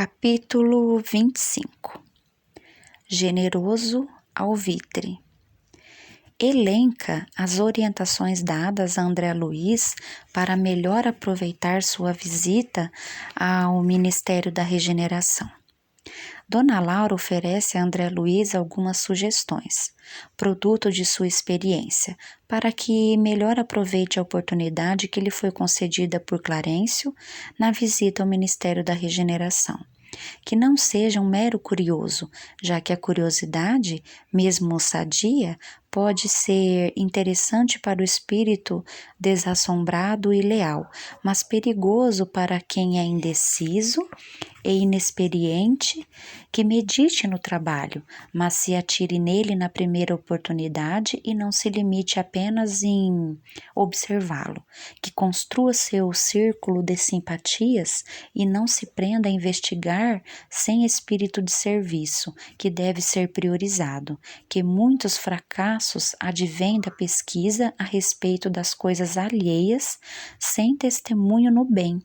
Capítulo 25. Generoso alvitre. Elenca as orientações dadas a André Luiz para melhor aproveitar sua visita ao Ministério da Regeneração. Dona Laura oferece a André Luiz algumas sugestões, produto de sua experiência, para que melhor aproveite a oportunidade que lhe foi concedida por Clarencio na visita ao Ministério da Regeneração. Que não seja um mero curioso, já que a curiosidade, mesmo sadia, pode ser interessante para o espírito desassombrado e leal, mas perigoso para quem é indeciso e inexperiente, que medite no trabalho, mas se atire nele na primeira oportunidade e não se limite apenas em observá-lo, que construa seu círculo de simpatias e não se prenda a investigar sem espírito de serviço, que deve ser priorizado, que muitos fracassos advêm da pesquisa a respeito das coisas alheias, sem testemunho no bem,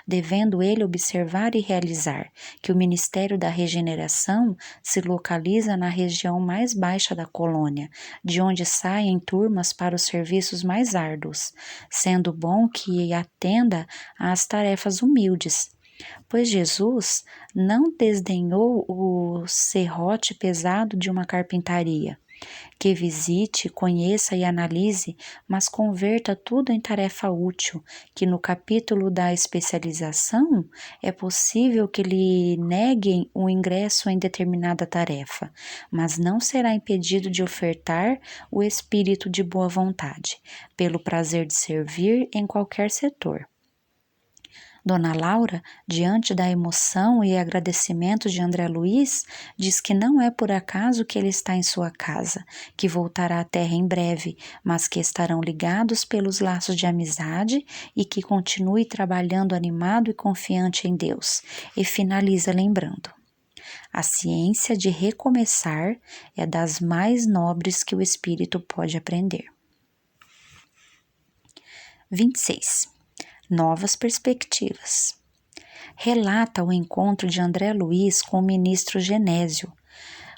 devendo ele observar e realizar que o Ministério da Regeneração se localiza na região mais baixa da colônia, de onde saem turmas para os serviços mais árduos, sendo bom que atenda às tarefas humildes, pois Jesus não desdenhou o serrote pesado de uma carpintaria. Que visite, conheça e analise, mas converta tudo em tarefa útil, que no capítulo da especialização é possível que lhe neguem o ingresso em determinada tarefa, mas não será impedido de ofertar o espírito de boa vontade, pelo prazer de servir em qualquer setor. Dona Laura, diante da emoção e agradecimento de André Luiz, diz que não é por acaso que ele está em sua casa, que voltará à terra em breve, mas que estarão ligados pelos laços de amizade e que continue trabalhando animado e confiante em Deus. E finaliza lembrando: a ciência de recomeçar é das mais nobres que o espírito pode aprender. 26. Novas perspectivas. Relata o encontro de André Luiz com o ministro Genésio,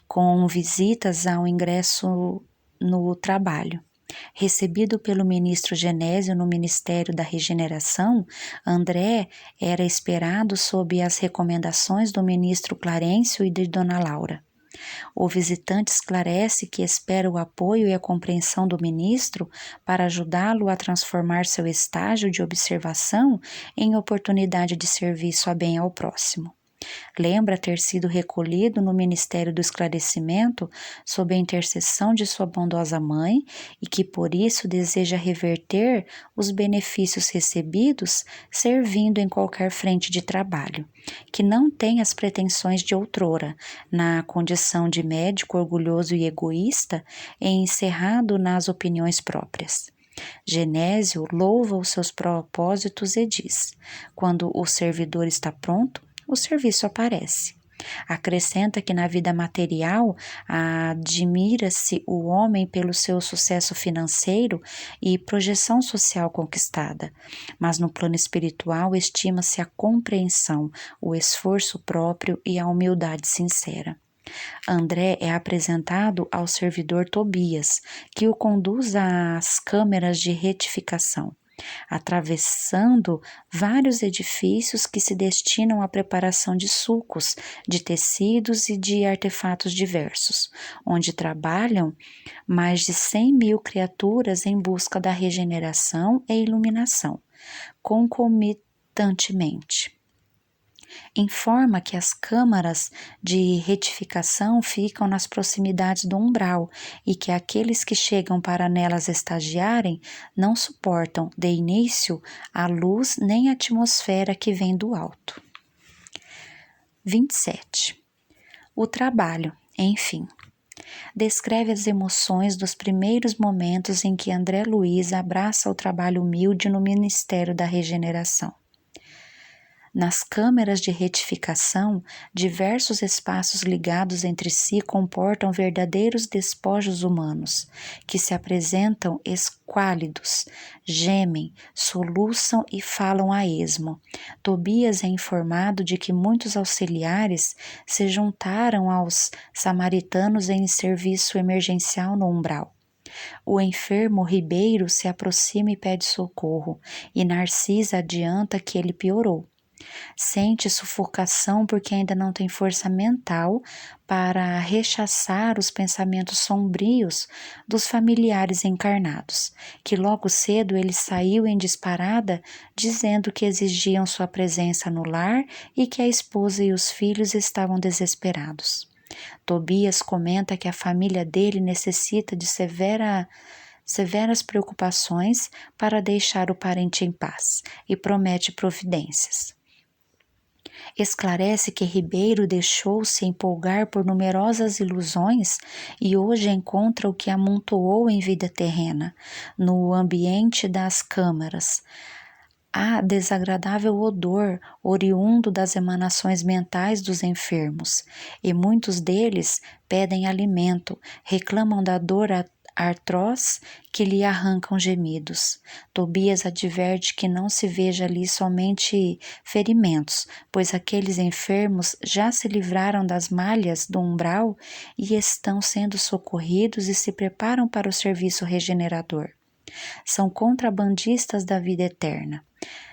com visitas ao ingresso no trabalho. Recebido pelo ministro Genésio no Ministério da Regeneração, André era esperado sob as recomendações do ministro Clarencio e de Dona Laura. O visitante esclarece que espera o apoio e a compreensão do ministro para ajudá-lo a transformar seu estágio de observação em oportunidade de serviço a bem ao próximo. Lembra ter sido recolhido no Ministério do Esclarecimento sob a intercessão de sua bondosa mãe e que por isso deseja reverter os benefícios recebidos servindo em qualquer frente de trabalho, que não tem as pretensões de outrora, na condição de médico orgulhoso e egoísta e encerrado nas opiniões próprias. Genésio louva os seus propósitos e diz: quando o servidor está pronto, o serviço aparece. Acrescenta que na vida material admira-se o homem pelo seu sucesso financeiro e projeção social conquistada, mas no plano espiritual estima-se a compreensão, o esforço próprio e a humildade sincera. André é apresentado ao servidor Tobias, que o conduz às câmeras de retificação, atravessando vários edifícios que se destinam à preparação de sucos, de tecidos e de artefatos diversos, onde trabalham mais de 100.000 criaturas em busca da regeneração e iluminação, concomitantemente. Informa que as câmaras de retificação ficam nas proximidades do umbral e que aqueles que chegam para nelas estagiarem não suportam, de início, a luz nem a atmosfera que vem do alto. 27. O trabalho, enfim. Descreve as emoções dos primeiros momentos em que André Luiz abraça o trabalho humilde no Ministério da Regeneração. Nas câmeras de retificação, diversos espaços ligados entre si comportam verdadeiros despojos humanos, que se apresentam esquálidos, gemem, soluçam e falam a esmo. Tobias é informado de que muitos auxiliares se juntaram aos samaritanos em serviço emergencial no umbral. O enfermo Ribeiro se aproxima e pede socorro, e Narcisa adianta que ele piorou. Sente sufocação porque ainda não tem força mental para rechaçar os pensamentos sombrios dos familiares encarnados, que logo cedo ele saiu em disparada dizendo que exigiam sua presença no lar e que a esposa e os filhos estavam desesperados. Tobias comenta que a família dele necessita de severas preocupações para deixar o parente em paz e promete providências. Esclarece que Ribeiro deixou-se empolgar por numerosas ilusões e hoje encontra o que amontoou em vida terrena, no ambiente das câmaras. Há desagradável odor oriundo das emanações mentais dos enfermos, e muitos deles pedem alimento, reclamam da dor atroz que lhe arrancam gemidos. Tobias adverte que não se veja ali somente ferimentos, pois aqueles enfermos já se livraram das malhas do umbral e estão sendo socorridos e se preparam para o serviço regenerador. São contrabandistas da vida eterna.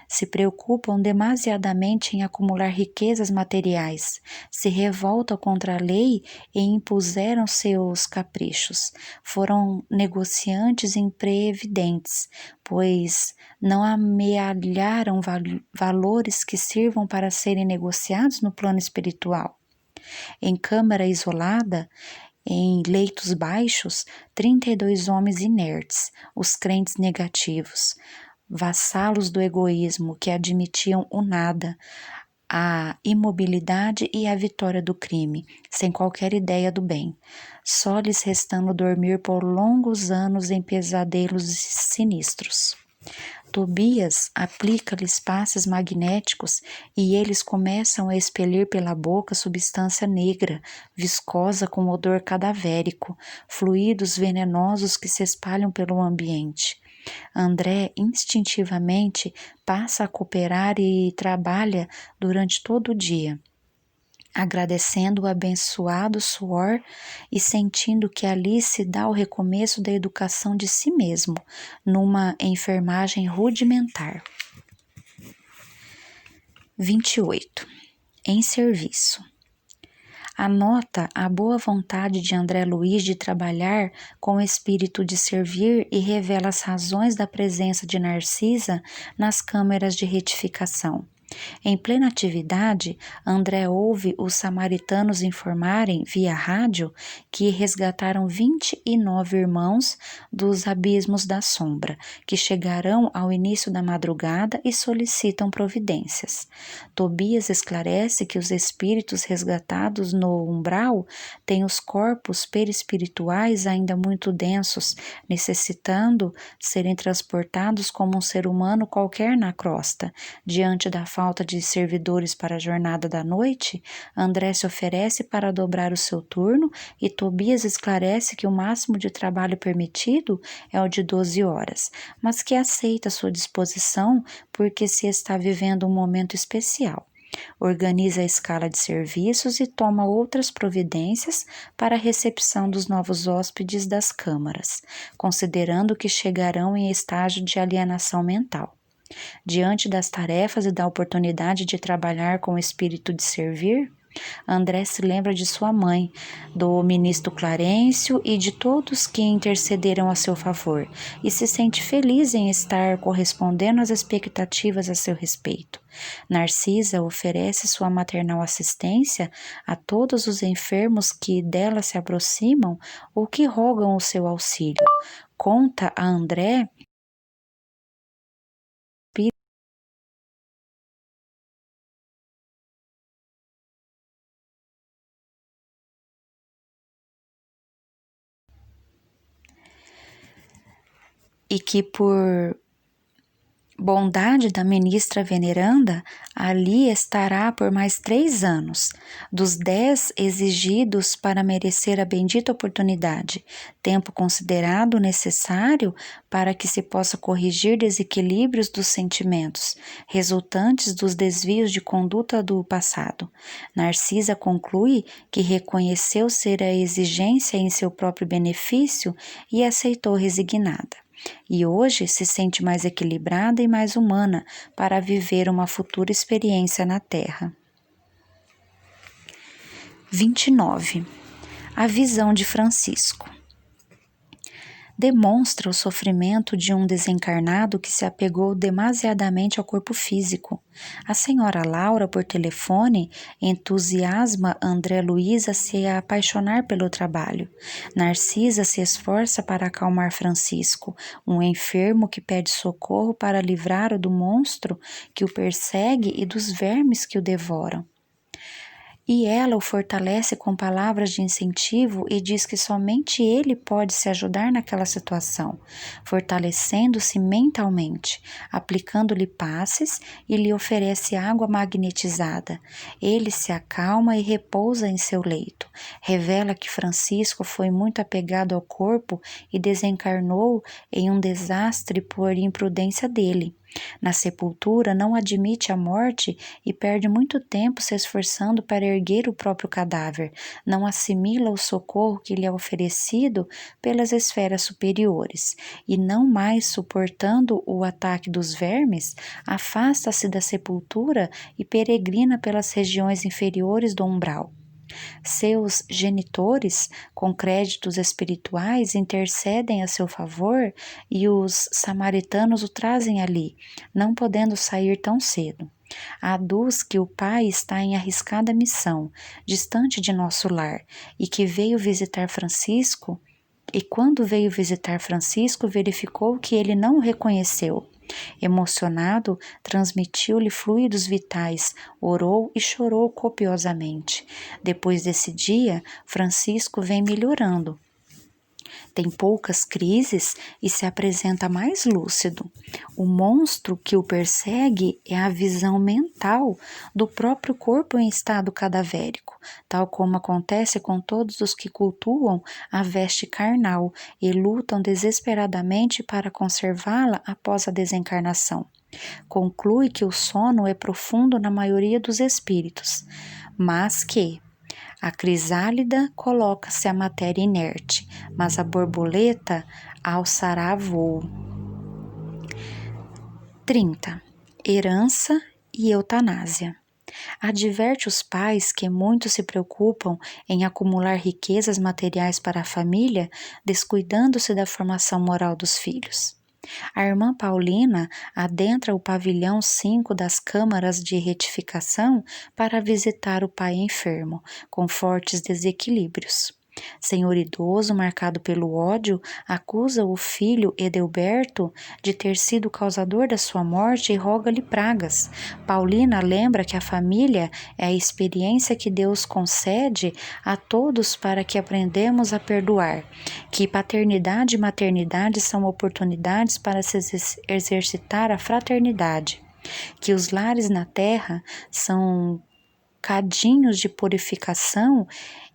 Se preocupam demasiadamente em acumular riquezas materiais, se revoltam contra a lei e impuseram seus caprichos. Foram negociantes imprevidentes, pois não amealharam valores que sirvam para serem negociados no plano espiritual. Em câmara isolada, em leitos baixos, 32 homens inertes, os crentes negativos, vassalos do egoísmo que admitiam o nada, a imobilidade e a vitória do crime, sem qualquer ideia do bem, só lhes restando dormir por longos anos em pesadelos sinistros. Tobias aplica-lhes passes magnéticos e eles começam a expelir pela boca substância negra, viscosa com odor cadavérico, fluidos venenosos que se espalham pelo ambiente. André instintivamente passa a cooperar e trabalha durante todo o dia, agradecendo o abençoado suor e sentindo que ali se dá o recomeço da educação de si mesmo, numa enfermagem rudimentar. 28. Em serviço. Anota a boa vontade de André Luiz de trabalhar com o espírito de servir e revela as razões da presença de Narcisa nas câmeras de retificação. Em plena atividade, André ouve os samaritanos informarem, via rádio, que resgataram 29 irmãos dos abismos da sombra, que chegarão ao início da madrugada e solicitam providências. Tobias esclarece que os espíritos resgatados no umbral têm os corpos perispirituais ainda muito densos, necessitando serem transportados como um ser humano qualquer na crosta. Diante da falta de servidores para a jornada da noite, André se oferece para dobrar o seu turno e Tobias esclarece que o máximo de trabalho permitido é o de 12 horas, mas que aceita sua disposição porque se está vivendo um momento especial. Organiza a escala de serviços e toma outras providências para a recepção dos novos hóspedes das câmaras, considerando que chegarão em estágio de alienação mental. Diante das tarefas e da oportunidade de trabalhar com o espírito de servir, André se lembra de sua mãe, do ministro Clarencio e de todos que intercederam a seu favor, e se sente feliz em estar correspondendo às expectativas a seu respeito. Narcisa oferece sua maternal assistência a todos os enfermos que dela se aproximam ou que rogam o seu auxílio. Conta a André e que por bondade da ministra veneranda, ali estará por mais 3 anos, dos 10 exigidos para merecer a bendita oportunidade, tempo considerado necessário para que se possa corrigir desequilíbrios dos sentimentos, resultantes dos desvios de conduta do passado. Narcisa conclui que reconheceu ser a exigência em seu próprio benefício e aceitou resignada. E hoje se sente mais equilibrada e mais humana para viver uma futura experiência na Terra. 29. A visão de Francisco. Demonstra o sofrimento de um desencarnado que se apegou demasiadamente ao corpo físico. A senhora Laura, por telefone, entusiasma André Luiz a se apaixonar pelo trabalho. Narcisa se esforça para acalmar Francisco, um enfermo que pede socorro para livrá-lo do monstro que o persegue e dos vermes que o devoram. E ela o fortalece com palavras de incentivo e diz que somente ele pode se ajudar naquela situação, fortalecendo-se mentalmente, aplicando-lhe passes e lhe oferece água magnetizada. Ele se acalma e repousa em seu leito. Revela que Francisco foi muito apegado ao corpo e desencarnou em um desastre por imprudência dele. Na sepultura, não admite a morte e perde muito tempo se esforçando para erguer o próprio cadáver. Não assimila o socorro que lhe é oferecido pelas esferas superiores. E não mais suportando o ataque dos vermes, afasta-se da sepultura e peregrina pelas regiões inferiores do umbral. Seus genitores, com créditos espirituais, intercedem a seu favor e os samaritanos o trazem ali, não podendo sair tão cedo. Aduz que o pai está em arriscada missão, distante de nosso lar, e que veio visitar Francisco, e quando veio visitar Francisco, verificou que ele não o reconheceu. Emocionado, transmitiu-lhe fluidos vitais, orou e chorou copiosamente. Depois desse dia, Francisco vem melhorando. Tem poucas crises e se apresenta mais lúcido. O monstro que o persegue é a visão mental do próprio corpo em estado cadavérico, tal como acontece com todos os que cultuam a veste carnal e lutam desesperadamente para conservá-la após a desencarnação. Conclui que o sono é profundo na maioria dos espíritos, mas que a crisálida coloca-se a matéria inerte, mas a borboleta alçará voo. 30. Herança e eutanásia. Adverte os pais que muito se preocupam em acumular riquezas materiais para a família, descuidando-se da formação moral dos filhos. A irmã Paulina adentra o pavilhão 5 das câmaras de retificação para visitar o pai enfermo, com fortes desequilíbrios. Senhor idoso, marcado pelo ódio, acusa o filho Edelberto de ter sido o causador da sua morte e roga-lhe pragas. Paulina lembra que a família é a experiência que Deus concede a todos para que aprendamos a perdoar, que paternidade e maternidade são oportunidades para se exercitar a fraternidade, que os lares na terra são cadinhos de purificação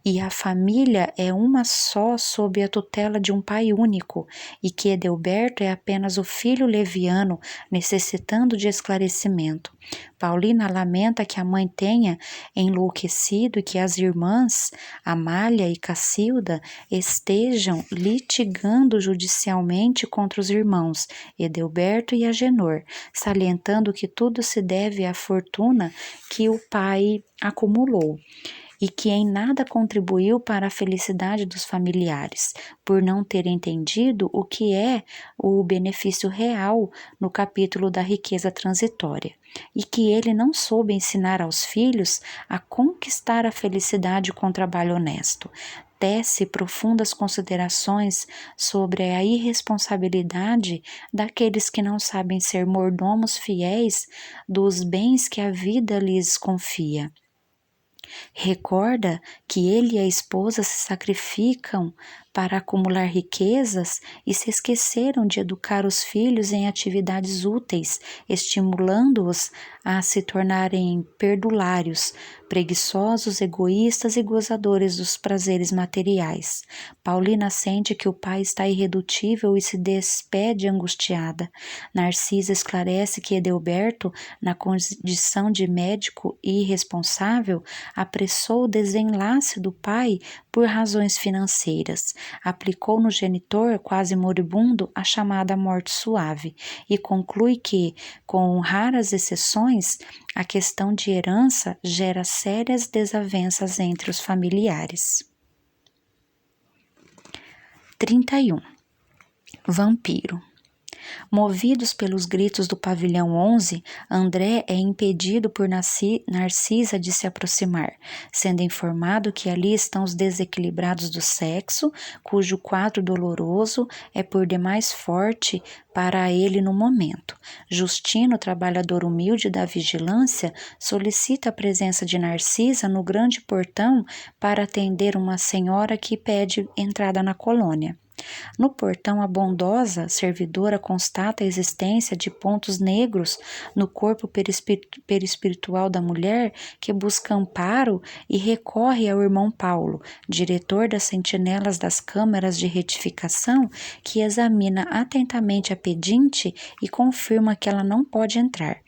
e a família é uma só sob a tutela de um pai único, e que Edelberto é apenas o filho leviano necessitando de esclarecimento. Paulina lamenta que a mãe tenha enlouquecido e que as irmãs, Amália e Cacilda, estejam litigando judicialmente contra os irmãos, Edelberto e Agenor, salientando que tudo se deve à fortuna que o pai acumulou e que em nada contribuiu para a felicidade dos familiares, por não ter entendido o que é o benefício real no capítulo da riqueza transitória, e que ele não soube ensinar aos filhos a conquistar a felicidade com trabalho honesto. Tece profundas considerações sobre a irresponsabilidade daqueles que não sabem ser mordomos fiéis dos bens que a vida lhes confia. Recorda que ele e a esposa se sacrificam para acumular riquezas e se esqueceram de educar os filhos em atividades úteis, estimulando-os a se tornarem perdulários, preguiçosos, egoístas e gozadores dos prazeres materiais. Paulina sente que o pai está irredutível e se despede angustiada. Narcisa esclarece que Edelberto, na condição de médico irresponsável, apressou o desenlace do pai por razões financeiras. Aplicou no genitor, quase moribundo, a chamada morte suave e conclui que, com raras exceções, a questão de herança gera sérias desavenças entre os familiares. 31. Vampiro. Movidos pelos gritos do pavilhão 11, André é impedido por Narcisa de se aproximar, sendo informado que ali estão os desequilibrados do sexo, cujo quadro doloroso é por demais forte para ele no momento. Justino, trabalhador humilde da vigilância, solicita a presença de Narcisa no grande portão para atender uma senhora que pede entrada na colônia. No portão, a bondosa servidora constata a existência de pontos negros no corpo perispiritual da mulher, que busca amparo e recorre ao irmão Paulo, diretor das sentinelas das câmaras de retificação, que examina atentamente a pedinte e confirma que ela não pode entrar,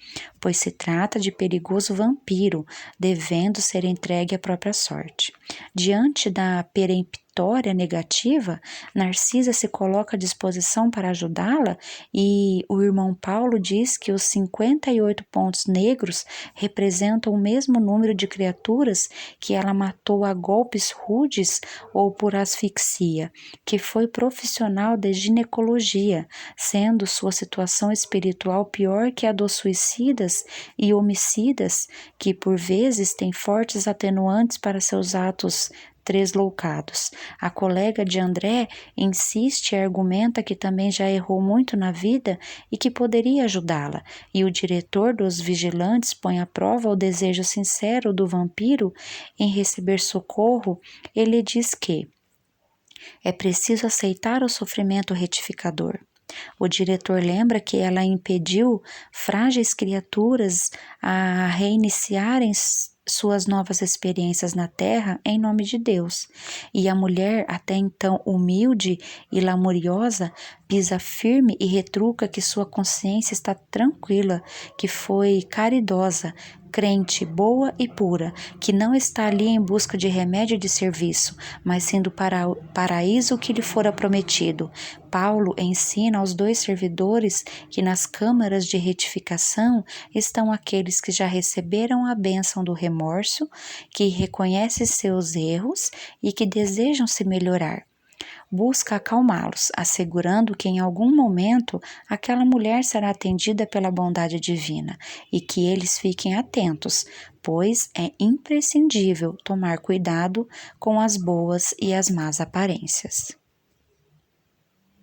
pois se trata de perigoso vampiro, devendo ser entregue à própria sorte. Diante da peremptória negativa, Narcisa se coloca à disposição para ajudá-la e o irmão Paulo diz que os 58 pontos negros representam o mesmo número de criaturas que ela matou a golpes rudes ou por asfixia, que foi profissional de ginecologia, sendo sua situação espiritual pior que a dos suicidas e homicidas, que por vezes têm fortes atenuantes para seus atos tresloucados. A colega de André insiste e argumenta que também já errou muito na vida e que poderia ajudá-la, e o diretor dos vigilantes põe à prova o desejo sincero do vampiro em receber socorro. Ele diz que é preciso aceitar o sofrimento retificador. O diretor lembra que ela impediu frágeis criaturas a reiniciarem suas novas experiências na terra em nome de Deus. E a mulher, até então humilde e lamuriosa, pisa firme e retruca que sua consciência está tranquila, que foi caridosa, crente, boa e pura, que não está ali em busca de remédio e de serviço, mas sendo para o paraíso que lhe fora prometido. Paulo ensina aos dois servidores que nas câmaras de retificação estão aqueles que já receberam a bênção do remorso, que reconhecem seus erros e que desejam se melhorar. Busca acalmá-los, assegurando que em algum momento aquela mulher será atendida pela bondade divina e que eles fiquem atentos, pois é imprescindível tomar cuidado com as boas e as más aparências.